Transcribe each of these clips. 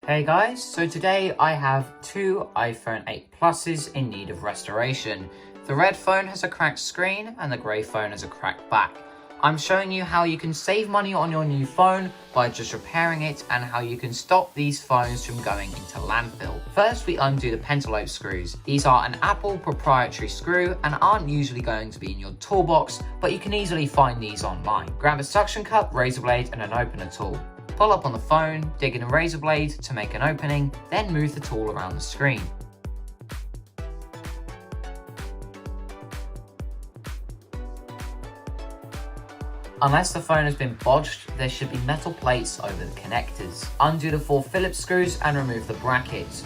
Hey guys, so today I have two iPhone 8 Pluses in need of restoration. The red phone has a cracked screen and the grey phone has a cracked back. I'm showing you how you can save money on your new phone by just repairing it and how you can stop these phones from going into landfill. First, we undo the Pentalobe screws. These are an Apple proprietary screw and aren't usually going to be in your toolbox, but you can easily find these online. Grab a suction cup, razor blade and an opener tool. Pull up on the phone, dig in a razor blade to make an opening, then move the tool around the screen. Unless the phone has been bodged, there should be metal plates over the connectors. Undo the 4 Phillips screws and remove the brackets.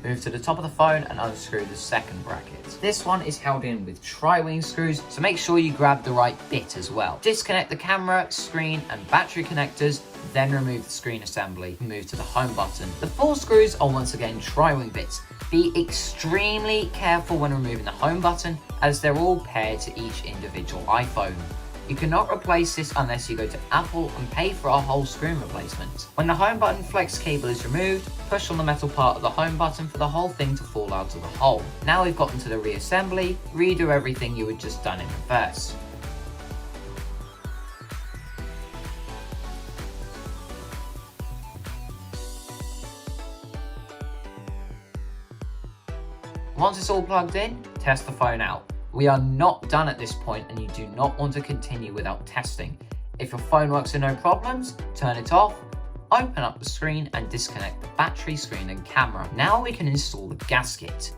Move to the top of the phone and unscrew the second bracket. This one is held in with tri-wing screws, so make sure you grab the right bit as well. Disconnect the camera, screen and battery connectors, then remove the screen assembly and move to the home button. The 4 screws are once again tri-wing bits. Be extremely careful when removing the home button as they're all paired to each individual iPhone. You cannot replace this unless you go to Apple and pay for a whole screen replacement. When the home button flex cable is removed, push on the metal part of the home button for the whole thing to fall out of the hole. Now we've gotten to the reassembly, redo everything you had just done in reverse. Once it's all plugged in, test the phone out. We are not done at this point and you do not want to continue without testing. If your phone works with no problems, turn it off, open up the screen and disconnect the battery, screen and camera. Now we can install the gasket.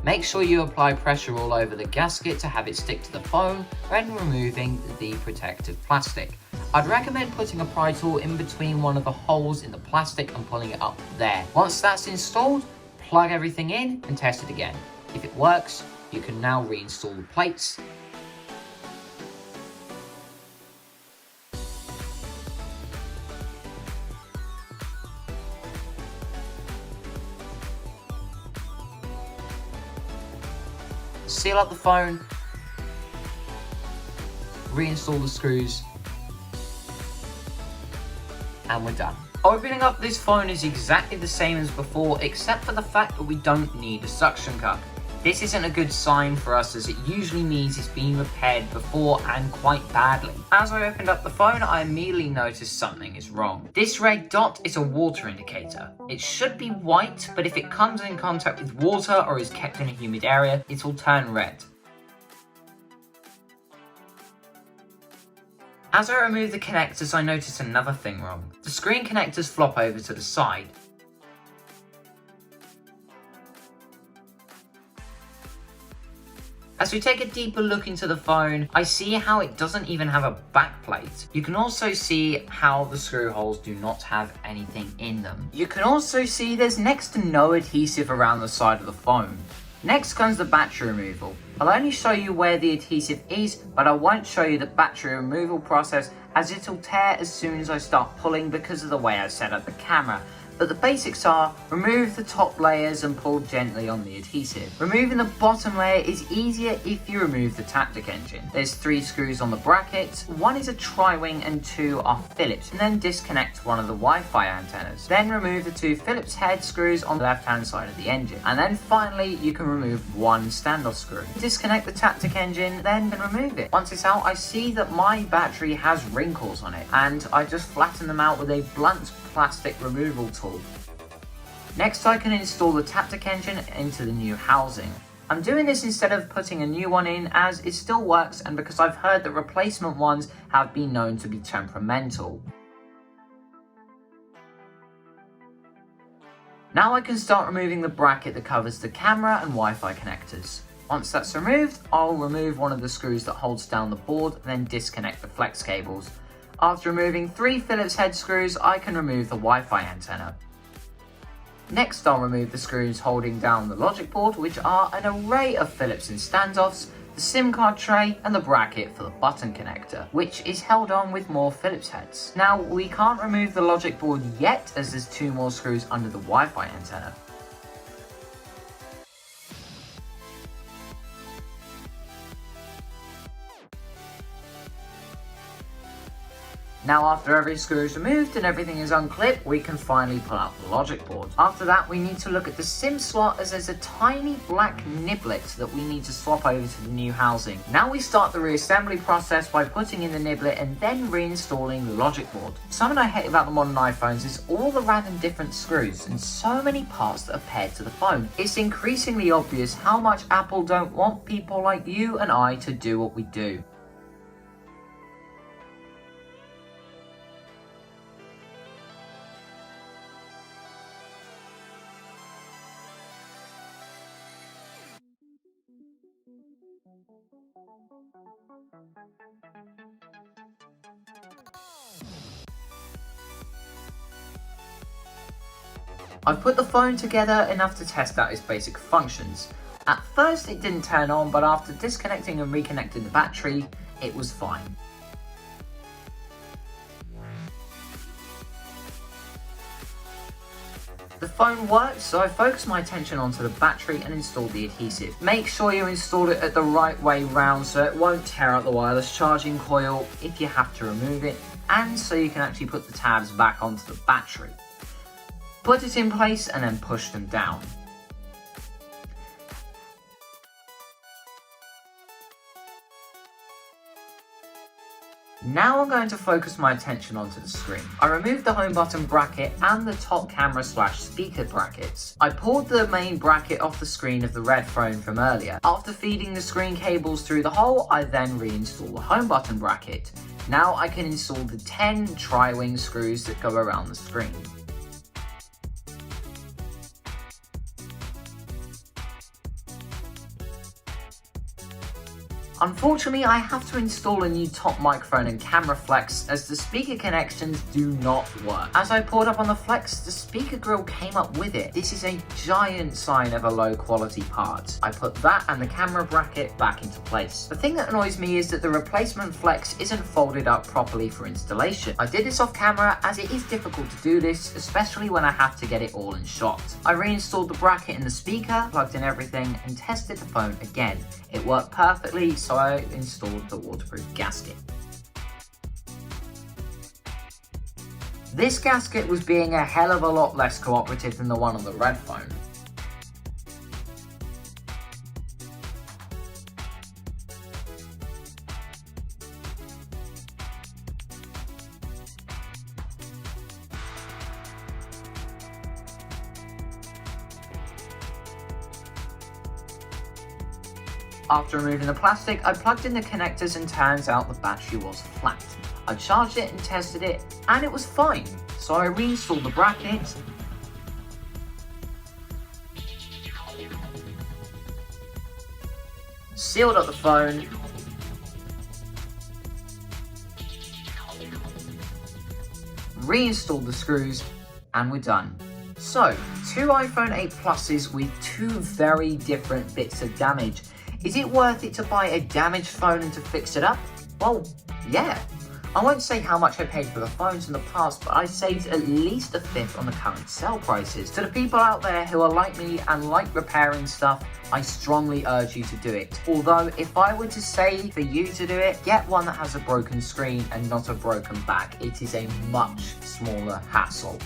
Make sure you apply pressure all over the gasket to have it stick to the phone when removing the protective plastic. I'd recommend putting a pry tool in between one of the holes in the plastic and pulling it up there. Once that's installed, plug everything in and test it again. If it works, you can now reinstall the plates. Seal up the phone, reinstall the screws, and we're done. Opening up this phone is exactly the same as before, except for the fact that we don't need a suction cup. This isn't a good sign for us as it usually means it's been repaired before and quite badly. As I opened up the phone, I immediately noticed something is wrong. This red dot is a water indicator. It should be white, but if it comes in contact with water or is kept in a humid area, it will turn red. As I remove the connectors, I notice another thing wrong. The screen connectors flop over to the side. As we take a deeper look into the phone, I see how it doesn't even have a back plate. You can also see how the screw holes do not have anything in them. You can also see there's next to no adhesive around the side of the phone. Next comes the battery removal. I'll only show you where the adhesive is, but I won't show you the battery removal process as it'll tear as soon as I start pulling because of the way I set up the camera. But the basics are, remove the top layers and pull gently on the adhesive. Removing the bottom layer is easier if you remove the Taptic engine. There's 3 screws on the bracket, 1 is a tri-wing and 2 are Phillips, and then disconnect one of the Wi-Fi antennas. Then remove the 2 Phillips head screws on the left hand side of the engine. And then finally, you can remove 1 standoff screw. Disconnect the Taptic engine, then remove it. Once it's out, I see that my battery has wrinkles on it, and I just flatten them out with a blunt plastic removal tool. Next, I can install the Taptic engine into the new housing. I'm doing this instead of putting a new one in as it still works and because I've heard that replacement ones have been known to be temperamental. Now I can start removing the bracket that covers the camera and Wi-Fi connectors. Once that's removed, I'll remove one of the screws that holds down the board and then disconnect the flex cables. After removing 3 Phillips head screws, I can remove the Wi-Fi antenna. Next, I'll remove the screws holding down the logic board, which are an array of Phillips and standoffs, the SIM card tray, and the bracket for the button connector, which is held on with more Phillips heads. Now, we can't remove the logic board yet as there's 2 more screws under the Wi-Fi antenna. Now after every screw is removed and everything is unclipped, we can finally pull out the logic board. After that, we need to look at the SIM slot, as there's a tiny black niblet that we need to swap over to the new housing. Now we start the reassembly process by putting in the niblet and then reinstalling the logic board. Something I hate about the modern iPhones is all the random different screws and so many parts that are paired to the phone. It's increasingly obvious how much Apple don't want people like you and I to do what we do. I've put the phone together enough to test out its basic functions. At first it didn't turn on, but after disconnecting and reconnecting the battery, it was fine. The phone worked, so I focused my attention onto the battery and installed the adhesive. Make sure you install it at the right way round so it won't tear out the wireless charging coil if you have to remove it, and so you can actually put the tabs back onto the battery. Put it in place and then push them down. Now I'm going to focus my attention onto the screen. I removed the home button bracket and the top camera / speaker brackets. I pulled the main bracket off the screen of the red phone from earlier. After feeding the screen cables through the hole, I then reinstalled the home button bracket. Now I can install the 10 tri-wing screws that go around the screen. Unfortunately, I have to install a new top microphone and camera flex as the speaker connections do not work. As I poured up on the flex, the speaker grill came up with it. This is a giant sign of a low quality part. I put that and the camera bracket back into place. The thing that annoys me is that the replacement flex isn't folded up properly for installation. I did this off camera as it is difficult to do this, especially when I have to get it all in shot. I reinstalled the bracket in the speaker, plugged in everything and tested the phone again. It worked perfectly, so I installed the waterproof gasket. This gasket was being a hell of a lot less cooperative than the one on the red phone. After removing the plastic, I plugged in the connectors and turns out the battery was flat. I charged it and tested it, and it was fine. So I reinstalled the bracket, sealed up the phone, reinstalled the screws, and we're done. So, 2 iPhone 8 Pluses with 2 very different bits of damage. Is it worth it to buy a damaged phone and to fix it up? Well, yeah. I won't say how much I paid for the phones in the past, but I saved at least a fifth on the current sale prices. To the people out there who are like me and like repairing stuff, I strongly urge you to do it. Although, if I were to say for you to do it, get one that has a broken screen and not a broken back. It is a much smaller hassle.